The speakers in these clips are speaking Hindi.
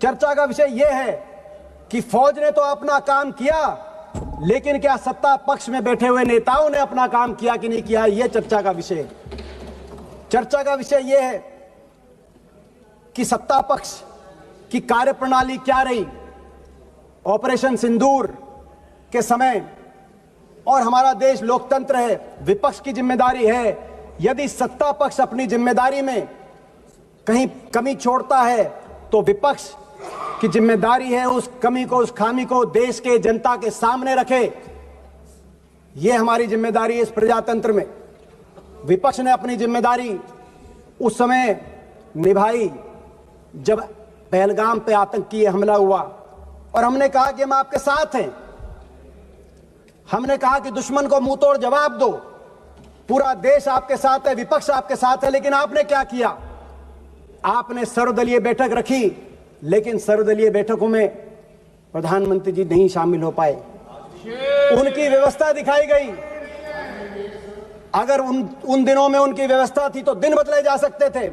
चर्चा का विषय यह है कि फौज ने तो अपना काम किया, लेकिन क्या सत्ता पक्ष में बैठे हुए नेताओं ने अपना काम किया कि नहीं किया, यह चर्चा का विषय है। चर्चा का विषय यह है कि सत्ता पक्ष की कार्यप्रणाली क्या रही ऑपरेशन सिंदूर के समय, और हमारा देश लोकतंत्र है, विपक्ष की जिम्मेदारी है। यदि सत्ता पक्ष अपनी जिम्मेदारी में कहीं कमी छोड़ता है तो विपक्ष की जिम्मेदारी है उस कमी को, उस खामी को देश के जनता के सामने रखे। यह हमारी जिम्मेदारी है इस प्रजातंत्र में। विपक्ष ने अपनी जिम्मेदारी उस समय निभाई जब पहलगाम पे आतंकी हमला हुआ, और हमने कहा कि हम आपके साथ हैं। हमने कहा कि दुश्मन को मुंह तोड़ जवाब दो, पूरा देश आपके साथ है, विपक्ष आपके साथ है। लेकिन आपने क्या किया? आपने सर्वदलीय बैठक रखी, लेकिन सर्वदलीय बैठकों में प्रधानमंत्री जी नहीं शामिल हो पाए। उनकी व्यवस्था दिखाई गई। अगर उन दिनों में उनकी व्यवस्था थी तो दिन बदले जा सकते थे,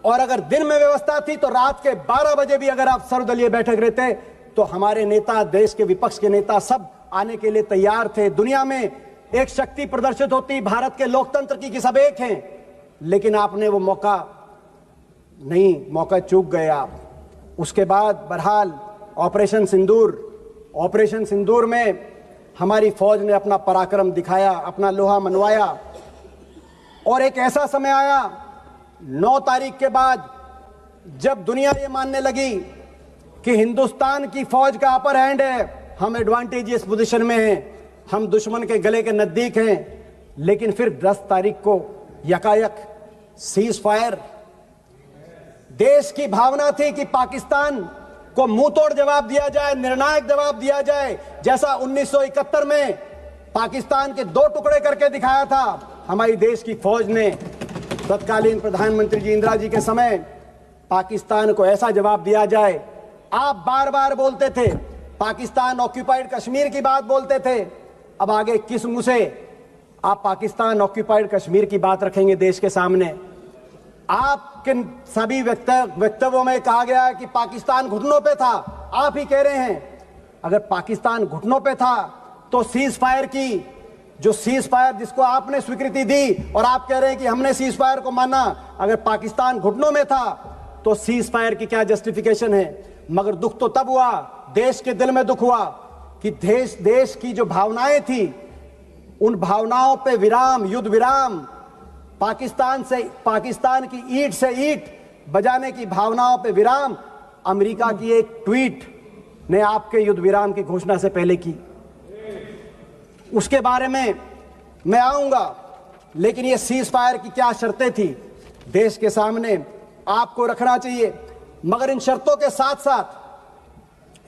और अगर दिन में व्यवस्था थी तो रात के 12 बजे भी अगर आप सर्वदलीय बैठक रहते तो हमारे नेता, देश के विपक्ष के नेता सब आने के लिए तैयार थे। दुनिया में एक शक्ति प्रदर्शित होती भारत के लोकतंत्र की कि सब एक हैं, लेकिन आपने वो मौका चूक गए आप। उसके बाद बहरहाल ऑपरेशन सिंदूर में हमारी फौज ने अपना पराक्रम दिखाया, अपना लोहा मनवाया, और एक ऐसा समय आया 9 तारीख के बाद जब दुनिया ये मानने लगी कि हिंदुस्तान की फौज का अपर हैंड है, हम एडवांटेजियस पोजीशन में हैं, हम दुश्मन के गले के नजदीक हैं। लेकिन फिर 10 तारीख को यकायक सीज फायर। देश की भावना थी कि पाकिस्तान को मुंह तोड़ जवाब दिया जाए, निर्णायक जवाब दिया जाए, जैसा 1971 में पाकिस्तान के 2 टुकड़े करके दिखाया था। हमारी देश की फौज ने तत्कालीन प्रधानमंत्री जी इंदिरा जी के समय पाकिस्तान को ऐसा जवाब दिया जाए। आप बार बार बोलते थे पाकिस्तान ऑक्यूपाइड कश्मीर की बात बोलते थे, अब आगे किस मुंह से आप पाकिस्तान ऑक्यूपाइड कश्मीर की बात रखेंगे देश के सामने? आपके सभी वक्तव्यों में कहा गया है कि पाकिस्तान घुटनों पे था। आप ही कह रहे हैं अगर पाकिस्तान घुटनों पे था तो सीज फायर जिसको आपने स्वीकृति दी, और आप कह रहे हैं कि हमने सीज फायर को माना, अगर पाकिस्तान घुटनों में था तो सीज फायर की क्या जस्टिफिकेशन है? मगर दुख तो तब हुआ, देश के दिल में दुख हुआ कि देश की जो भावनाएं थी उन भावनाओं पे विराम, युद्ध विराम, पाकिस्तान की ईंट से ईंट बजाने की भावनाओं पे विराम अमेरिका की एक ट्वीट ने आपके युद्ध विराम की घोषणा से पहले की। उसके बारे में मैं आऊंगा, लेकिन ये सीज फायर की क्या शर्तें थी देश के सामने आपको रखना चाहिए। मगर इन शर्तों के साथ साथ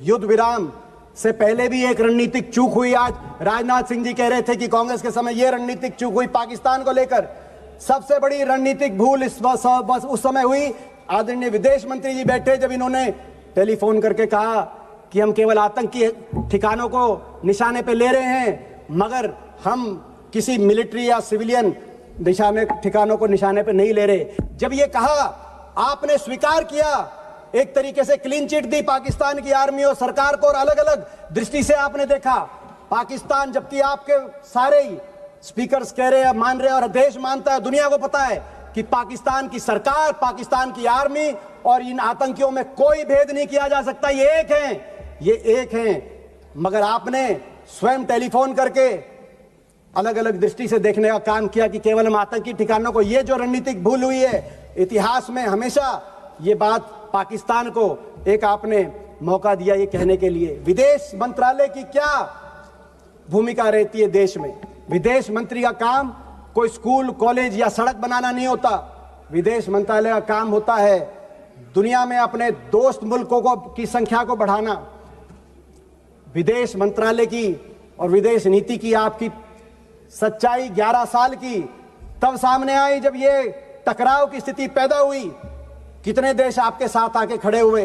युद्ध विराम से पहले भी एक रणनीतिक चूक हुई। आज राजनाथ सिंह जी कह रहे थे कि कांग्रेस के समय यह रणनीतिक चूक हुई पाकिस्तान को लेकर। सबसे बड़ी रणनीतिक भूल उस समय हुई, आदरणीय विदेश मंत्री जी बैठे जब इन्होंने टेलीफोन करके कहा कि हम केवल आतंकी ठिकानों को निशाने पे ले रहे हैं, मगर हम किसी मिलिट्री या सिविलियन ठिकानों को निशाने पे नहीं ले रहे। जब ये कहा आपने स्वीकार किया, एक तरीके से क्लीन चिट दी पाकिस्तान की आर्मी और सरकार को, और अलग अलग दृष्टि से आपने देखा पाकिस्तान, जबकि आपके सारे ही स्पीकर्स कह रहे हैं, मान रहे हैं, और देश मानता है, दुनिया को पता है कि पाकिस्तान की सरकार, पाकिस्तान की आर्मी और इन आतंकियों में कोई भेद नहीं किया जा सकता। ये एक हैं। मगर आपने स्वयं टेलीफोन करके अलग अलग दृष्टि से देखने का काम किया कि केवल हम आतंकी ठिकानों को, ये जो रणनीतिक भूल हुई है इतिहास में हमेशा ये बात पाकिस्तान को एक आपने मौका दिया ये कहने के लिए। विदेश मंत्रालय की क्या भूमिका रहती है देश में? विदेश मंत्री का काम कोई स्कूल, कॉलेज या सड़क बनाना नहीं होता। विदेश मंत्रालय का काम होता है दुनिया में अपने दोस्त मुल्कों की संख्या को बढ़ाना। विदेश मंत्रालय की और विदेश नीति की आपकी सच्चाई 11 साल की तब सामने आई जब ये टकराव की स्थिति पैदा हुई। कितने देश आपके साथ आके खड़े हुए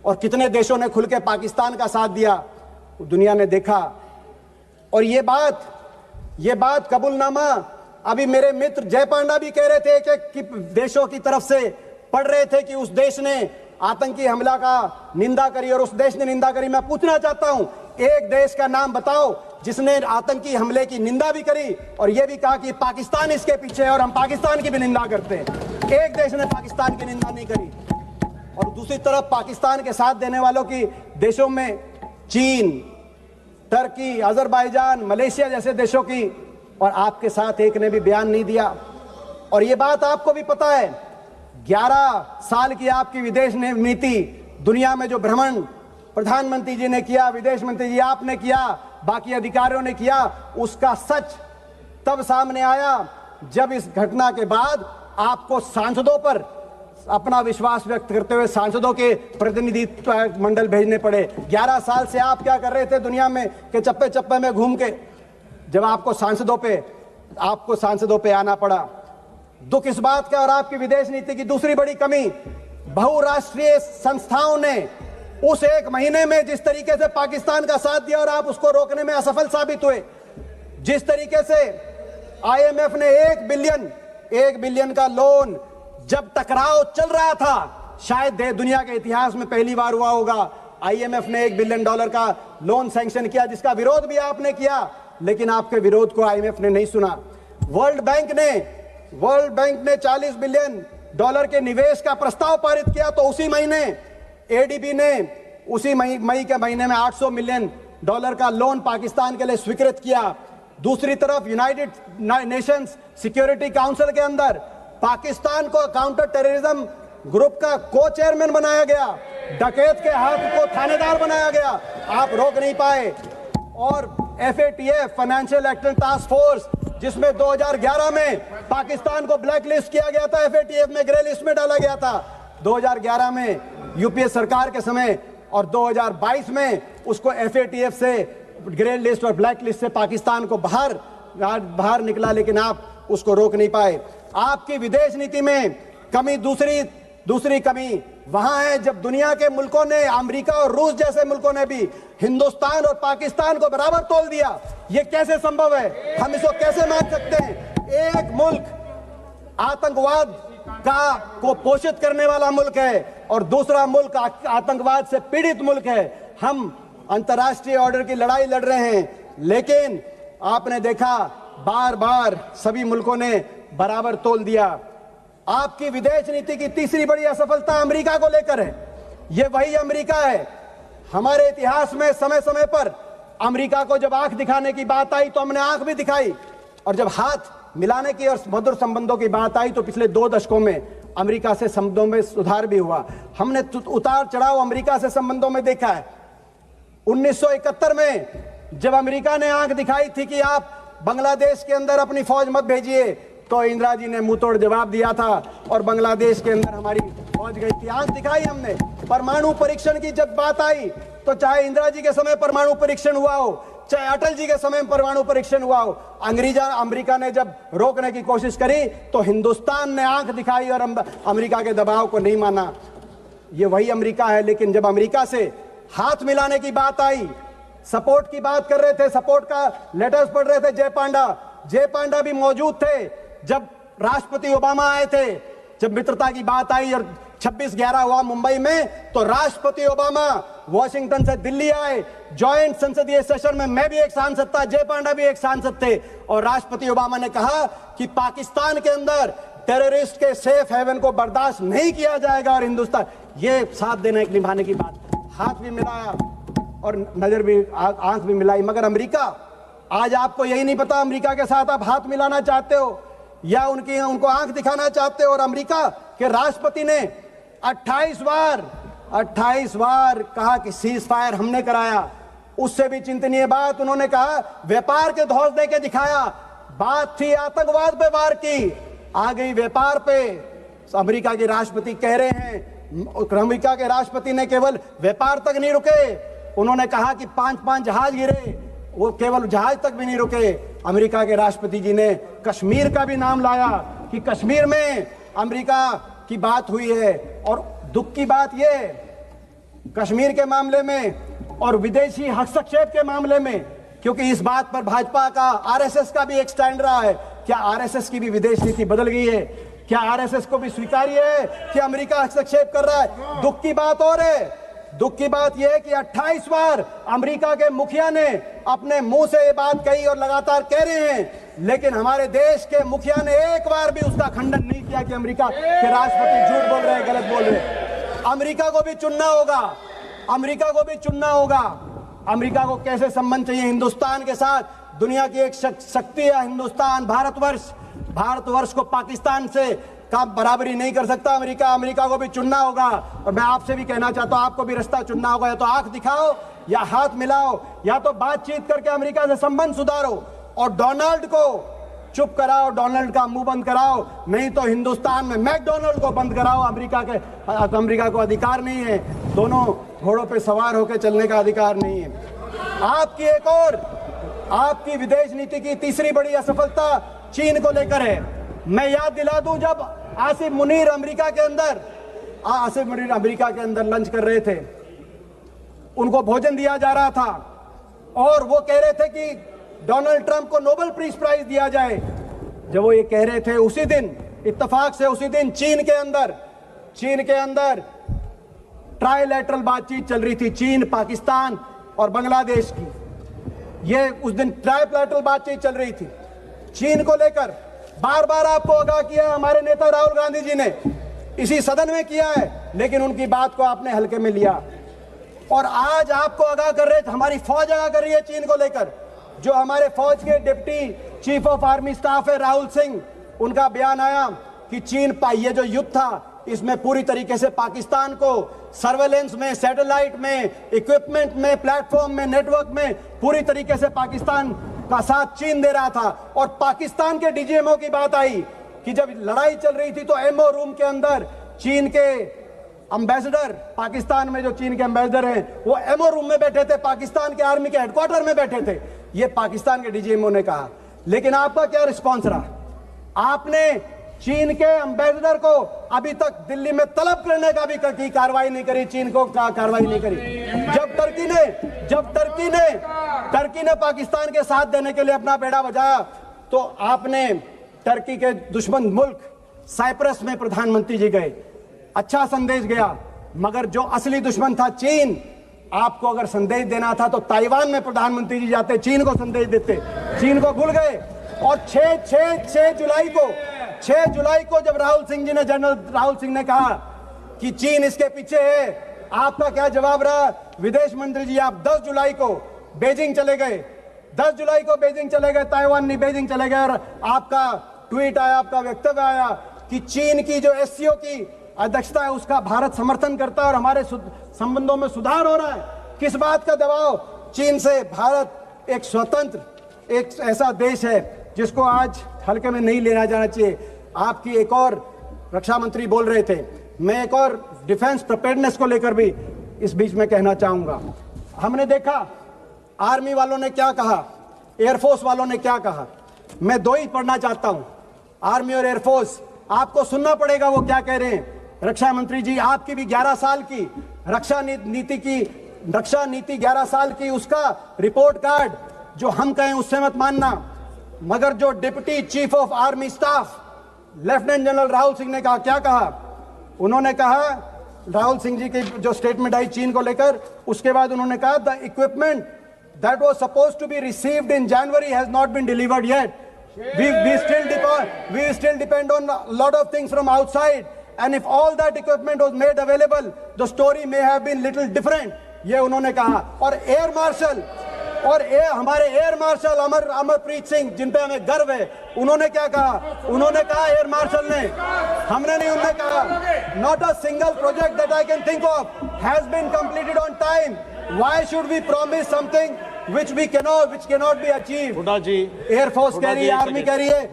और कितने देशों ने खुल के पाकिस्तान का साथ दिया, दुनिया ने देखा। और ये बात कबूलनामा अभी मेरे मित्र जय पांडा भी कह रहे थे कि देशों की तरफ से पढ़ रहे थे कि उस देश ने आतंकी हमला का निंदा करी और उस देश ने निंदा करी। मैं पूछना चाहता हूं, एक देश का नाम बताओ जिसने आतंकी हमले की निंदा भी करी और यह भी कहा कि पाकिस्तान इसके पीछे है और हम पाकिस्तान की भी निंदा करते हैं। एक देश ने पाकिस्तान की निंदा नहीं करी। और दूसरी तरफ पाकिस्तान के साथ देने वालों की देशों में चीन, टर्की, अजरबैजान, मलेशिया जैसे देशों की, और आपके साथ एक ने भी बयान नहीं दिया। और ये बात आपको भी पता है, 11 साल की आपकी विदेश नीति, दुनिया में जो भ्रमण प्रधानमंत्री जी ने किया, विदेश मंत्री जी आपने किया, बाकी अधिकारियों ने किया, उसका सच तब सामने आया जब इस घटना के बाद आपको सांसदों पर अपना विश्वास व्यक्त करते हुए सांसदों के प्रतिनिधित्व मंडल भेजने पड़े। 11 साल से आप क्या कर रहे थे दुनिया में के चप्पे चप्पे में घूम के, जब आपको सांसदों पे आना पड़ा। दुख इस बात का, और आपकी विदेश नीति की दूसरी बड़ी कमी, बहुराष्ट्रीय संस्थाओं ने उस एक महीने में जिस तरीके से पाकिस्तान का साथ दिया और आप उसको रोकने में असफल साबित हुए। जिस तरीके से आईएमएफ ने 1 बिलियन का लोन, जब टकराव चल रहा था, शायद दुनिया के इतिहास में पहली बार हुआ होगा, आईएमएफ ने $1 बिलियन का लोन सैंक्शन किया, जिसका विरोध भी आपने किया, लेकिन आपके विरोध को आईएमएफ ने नहीं सुना। वर्ल्ड बैंक ने $40 बिलियन के निवेश का प्रस्ताव पारित किया, तो उसी महीने एडीबी ने उसी मई के महीने में $800 मिलियन का लोन पाकिस्तान के लिए स्वीकृत किया। दूसरी तरफ यूनाइटेड नेशंस सिक्योरिटी काउंसिल के अंदर पाकिस्तान को काउंटर टेररिज्म ग्रुप का को चेयरमैन बनाया गया, डकैत के हाथ को थानेदार बनाया गया, आप रोक नहीं पाए। और FATF financial action task force, जिसमें 2011 में पाकिस्तान को ब्लैक लिस्ट किया गया था, FATF में ग्रे लिस्ट में डाला गया था 2011 में यूपीए सरकार के समय, और 2022 में उसको FATF से ग्रे लिस्ट और ब्लैक लिस्ट से पाकिस्तान को बाहर निकला, लेकिन आप उसको रोक नहीं पाए। आपकी विदेश नीति में कमी, दूसरी कमी वहां है जब दुनिया के मुल्कों ने, अमेरिका और रूस जैसे मुल्कों ने भी हिंदुस्तान और पाकिस्तान को बराबर तोल दिया। ये कैसे संभव है? हम इसको कैसे मान सकते हैं? एक मुल्क आतंकवाद को पोषित करने वाला मुल्क है और दूसरा मुल्क आतंकवाद से पीड़ित मुल्क है। हम अंतर्राष्ट्रीय ऑर्डर की लड़ाई लड़ रहे हैं, लेकिन आपने देखा बार बार सभी मुल्कों ने बराबर तोल दिया। आपकी विदेश नीति की तीसरी बड़ी असफलता अमेरिका को लेकर है। यह वही अमेरिका है, हमारे इतिहास में समय समय पर अमेरिका को जब आंख दिखाने की बात आई तो हमने आंख भी दिखाई, और जब हाथ मिलाने की और मधुर संबंधों की बात आई तो पिछले 2 दशकों में अमेरिका से संबंधों में सुधार भी हुआ। हमने उतार चढ़ाव अमेरिका से संबंधों में देखा है। 1971 में जब अमेरिका ने आंख दिखाई थी कि आप बांग्लादेश के अंदर अपनी फौज मत भेजिए, तो इंदिरा जी ने मुंह तोड़ जवाब दिया था और बांग्लादेश के अंदर हमारी फौज गई थी। आंख दिखाई हमने। परमाणु परीक्षण की जब बात आई तो चाहे इंदिरा जी के समय परमाणु परीक्षण हुआ हो, चाहे अटल जी के समय परमाणु परीक्षण हुआ हो, अमेरिका ने जब रोकने की कोशिश करी तो हिंदुस्तान ने आंख दिखाई और अमेरिका के दबाव को नहीं माना। ये वही अमेरिका है। लेकिन जब अमेरिका से हाथ मिलाने की बात आई, सपोर्ट की बात कर रहे थे, सपोर्ट का लेटर्स पढ़ रहे थे, जय पांडा भी मौजूद थे जब राष्ट्रपति ओबामा आए थे, जब मित्रता की बात आई और 26/11 हुआ मुंबई में, तो राष्ट्रपति ओबामा वॉशिंगटन से दिल्ली आए। जॉइंट संसदीय सेशन में मैं भी एक सांसद था, जय पांडा भी एक सांसद थे, और राष्ट्रपति ओबामा ने कहा कि पाकिस्तान के अंदर टेररिस्ट के सेफ हेवन को बर्दाश्त नहीं किया जाएगा और हिंदुस्तान, ये साथ देने निभाने की बात। हाथ भी मिलाया और नजर भी, आंख भी मिलाई। मगर अमेरिका, आज आपको यही नहीं पता अमेरिका के साथ आप हाथ मिलाना चाहते हो या उनको आंख दिखाना चाहते हो। और अमेरिका के राष्ट्रपति ने 28 बार कहा कि सीज फायर हमने कराया। उससे भी चिंतनीय बात उन्होंने कहा, व्यापार के धौस दे के दिखाया। बात थी आतंकवाद पे वार की, आ गई व्यापार पे। अमेरिका के राष्ट्रपति कह रहे हैं, अमेरिका के राष्ट्रपति ने केवल व्यापार तक नहीं रुके, उन्होंने कहा कि 5 जहाज गिरे, वो केवल जहाज तक भी नहीं रुके। अमेरिका के राष्ट्रपति जी ने कश्मीर का भी नाम लाया कि कश्मीर में अमेरिका की बात हुई है। और दुख की बात यह, कश्मीर के मामले में और विदेशी हस्तक्षेप के मामले में, क्योंकि इस बात पर भाजपा का, आरएसएस का भी एक स्टैंड रहा है, क्या आरएसएस की भी विदेश नीति बदल गई है? क्या आरएसएस को भी स्वीकार्य है कि अमेरिका हस्तक्षेप कर रहा है? दुख की बात और है, दुख की बात यह है कि 28 बार अमेरिका के मुखिया ने अपने मुंह से ये बात कही और लगातार कह रहे हैं, लेकिन हमारे देश के मुखिया ने एक बार भी उसका खंडन नहीं किया कि अमेरिका के राष्ट्रपति झूठ बोल रहे हैं, गलत बोल रहे हैं। अमेरिका को भी चुनना होगा, अमेरिका को भी चुनना होगा। अमेरिका को कैसे संबंध चाहिए हिंदुस्तान के साथ? दुनिया की एक शक्ति है हिंदुस्तान, भारतवर्ष को पाकिस्तान से का बराबरी नहीं कर सकता अमेरिका। अमेरिका को भी चुनना होगा। और मैं आपसे भी कहना चाहता हूं, आपको भी रास्ता चुनना होगा। या तो आंख दिखाओ या हाथ मिलाओ, या तो बातचीत करके अमेरिका से संबंध सुधारो और डोनाल्ड को चुप कराओ, डोनाल्ड का मुंह बंद कराओ। नहीं तो हिंदुस्तान में मैकडोनाल्ड को बंद कराओ। अमेरिका को अधिकार नहीं है, दोनों घोड़ों पे सवार होकर चलने का अधिकार नहीं है। आपकी विदेश नीति की तीसरी बड़ी असफलता चीन को लेकर है। मैं याद दिला दूं, जब आसिफ मुनीर अमेरिका के अंदर लंच कर रहे थे, उनको भोजन दिया जा रहा था और वो कह रहे थे कि डोनाल्ड ट्रंप को नोबेल पीस प्राइज दिया जाए। जब वो ये कह रहे थे, उसी दिन इत्तेफाक से उसी दिन चीन के अंदर ट्राइलैटरल बातचीत चल रही थी, चीन, पाकिस्तान और बांग्लादेश की। ये उस दिन ट्राइलैटरल बातचीत चल रही थी चीन को लेकर। बार बार आपको आगाह किया है हमारे नेता राहुल गांधी जी ने, इसी सदन में किया है, लेकिन उनकी बात को आपने हल्के में लिया। और आज आपको आगाह कर रहे थे, हमारी फौज आगाह कर रही है चीन को लेकर। जो हमारे फौज के deputy chief of army staff है राहुल सिंह, उनका बयान आया कि चीन ये जो युद्ध था, इसमें पूरी तरीके से पाकिस्तान को सर्वेलेंस में, सैटेलाइट में, इक्विपमेंट में, प्लेटफॉर्म में, नेटवर्क में पूरी तरीके से पाकिस्तान का साथ चीन दे रहा था। और पाकिस्तान के डीजीएमओ की बात आई कि जब लड़ाई चल रही थी तो एमओ रूम के अंदर चीन के एम्बेसडर, पाकिस्तान में जो चीन के एम्बेसडर हैं, वो एमओ रूम में बैठे थे, पाकिस्तान के आर्मी के हेडक्वार्टर में बैठे थे। ये पाकिस्तान के डीजीएमओ ने कहा। लेकिन आपका क्या रिस्पॉन्स रहा? आपने चीन के एम्बेसडर को अभी तक दिल्ली में तलब करने का भी कार्रवाई नहीं करी, चीन को कार्रवाई नहीं करी। जब टर्की ने पाकिस्तान के साथ देने के लिए अपना बेड़ा बजाया, तो आपने टर्की के दुश्मन मुल्क साइप्रस में प्रधानमंत्री जी गए, अच्छा संदेश गया। मगर जो असली दुश्मन था चीन, आपको अगर संदेश देना था तो ताइवान में प्रधानमंत्री जी जाते, चीन को संदेश देते। चीन को भूल गए। और 6 जुलाई को जब जनरल राहुल सिंह ने कहा कि चीन इसके पीछे है, आपका क्या जवाब रहा? विदेश मंत्री जी, आप 10 जुलाई को बेजिंग चले गए, ताइवान नहीं, बेजिंग चले गए। और आपका ट्वीट आया, आपका वक्तव्य आया कि चीन की जो एससीओ की अध्यक्षता है उसका भारत समर्थन करता है और हमारे संबंधों में सुधार हो रहा है। किस बात का दबाव? चीन से। भारत एक स्वतंत्र, एक ऐसा देश है जिसको आज हल्के में नहीं लेना जाना चाहिए। आपकी एक और रक्षा मंत्री बोल रहे थे, मैं एक और डिफेंस प्रिपेयर्डनेस को लेकर भी इस बीच में कहना चाहूंगा। हमने देखा आर्मी वालों ने क्या कहा, एयरफोर्स वालों ने क्या कहा। मैं दो ही पढ़ना चाहता हूं, आर्मी और एयरफोर्स। आपको सुनना पड़ेगा वो क्या कह रहे हैं। रक्षा मंत्री जी, आपकी भी 11 साल की रक्षा नीति 11 साल की, उसका रिपोर्ट कार्ड जो हम कहें उससे मत मानना। मगर जो deputy chief of army staff lieutenant general Rahul Singh ने कहा, क्या कहा? उन्होंने कहा, राहुल सिंह जी की जो स्टेटमेंट आई चीन को लेकर, उसके बाद उन्होंने कहा, the equipment that was supposed to be received in January has not been delivered yet. We still depend on a lot of things from outside, and if all that equipment was made available, the story may have been little different. ये उन्होंने कहा। और हमारे एयर मार्शल अमरप्रीत सिंह, जिन पे हमें गर्व है, उन्होंने क्या कहा? उन्होंने कहा, एयर मार्शल ने, हमने नहीं, उन्होंने कहा, not a single project that I can think of has been completed on time. Why should we promise something which cannot be achieved? Hooda ji, air force कह रही है, आर्मी कह रही है,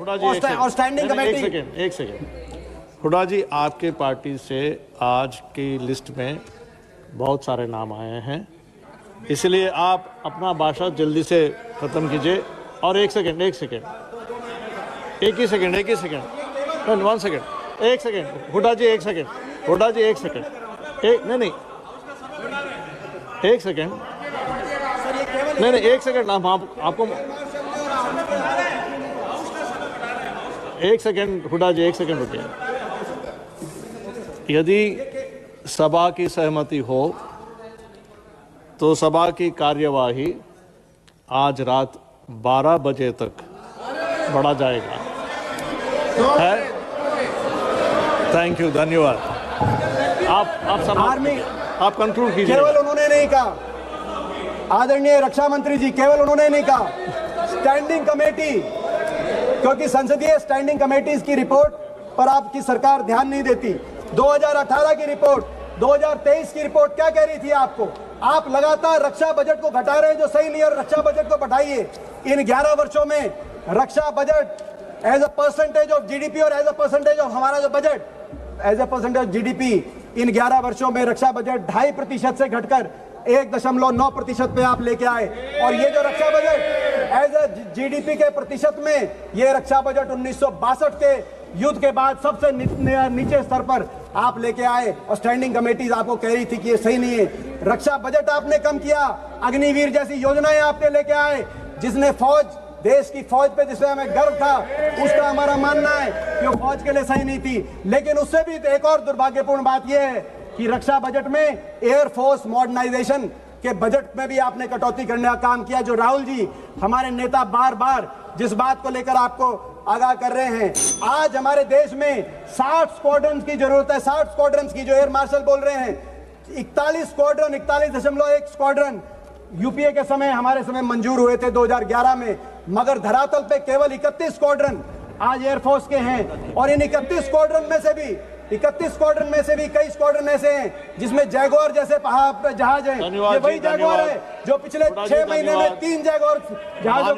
और स्टैंडिंग कमेटी। एक सेकेंड हुड्डा जी, आपके पार्टी से आज की लिस्ट में बहुत सारे नाम आए हैं, इसलिए आप अपना भाषण जल्दी से खत्म कीजिए। और एक सेकेंड, एक सेकेंड, हुड्डा जी, एक सेकेंड, एक सेकेंड, हम आपको एक सेकेंड, हुड्डा जी, एक सेकेंड रुकिए। यदि सभा की सहमति हो तो सभा की कार्यवाही आज रात 12 बजे तक बढ़ा जाएगा। है? थैंक यू, धन्यवाद। आप आर्मी आप कंक्लूड कीजिए। केवल उन्होंने नहीं कहा, आदरणीय रक्षा मंत्री जी, केवल उन्होंने नहीं कहा, स्टैंडिंग कमेटी, क्योंकि संसदीय स्टैंडिंग कमेटीज की रिपोर्ट पर आपकी सरकार ध्यान नहीं देती। 2018 की रिपोर्ट, 2023 की रिपोर्ट क्या कह रही थी आपको? आप लगातार रक्षा बजट को घटा रहे हैं, जो सही नहीं है, और रक्षा बजट को बढ़ाइए। इन 11 वर्षों में रक्षा budget as a percentage of GDP और एज अ परसेंटेज ऑफ हमारा जो budget as a percentage of GDP, इन 11 वर्षों में रक्षा बजट 2.5% से घटकर 1.9% पे आप लेके आए। और ये जो रक्षा बजट एज अ जीडीपी के प्रतिशत में, ये रक्षा बजट 1962 के युद्ध के बाद सबसे नीचे स्तर पर आप लेके आए। और स्टैंडिंग कमेटीज आपको कह रही थी कि ये सही नहीं है। रक्षा बजट आपने कम किया, अग्निवीर जैसी योजनाएं आपने लेके आए, जिसने फौज, देश की फौज पे जिसमें हमें गर्व था, उसका हमारा मानना है कि वो फौज के लिए सही नहीं थी। लेकिन उससे भी एक और दुर्भाग्यपूर्ण बात यह है कि रक्षा बजट में एयरफोर्स मॉडर्नाइजेशन के बजट में भी आपने कटौती करने का काम किया, जो राहुल जी हमारे नेता बार बार जिस बात को लेकर आपको आगाह कर रहे हैं। आज हमारे देश में 60 स्क्वाड्रन की जरूरत है, 60 स्क्वाड्रन की, जो एयर मार्शल बोल रहे हैं। 41 स्क्वाड्रन, 41.1 स्क्वाड्रन यूपीए के समय, हमारे समय मंजूर हुए थे 2011 में, मगर धरातल पे केवल 31 स्क्वाड्रन आज एयरफोर्स के हैं। और इन 31 स्क्वाड्रन में से भी कई स्क्वाड्रन ऐसे हैं जिसमें जैगुआर जैसे जहाज हैं। ये वही जैगुआर है जो पिछले 6 महीने में 3 जैगुआर जहाजों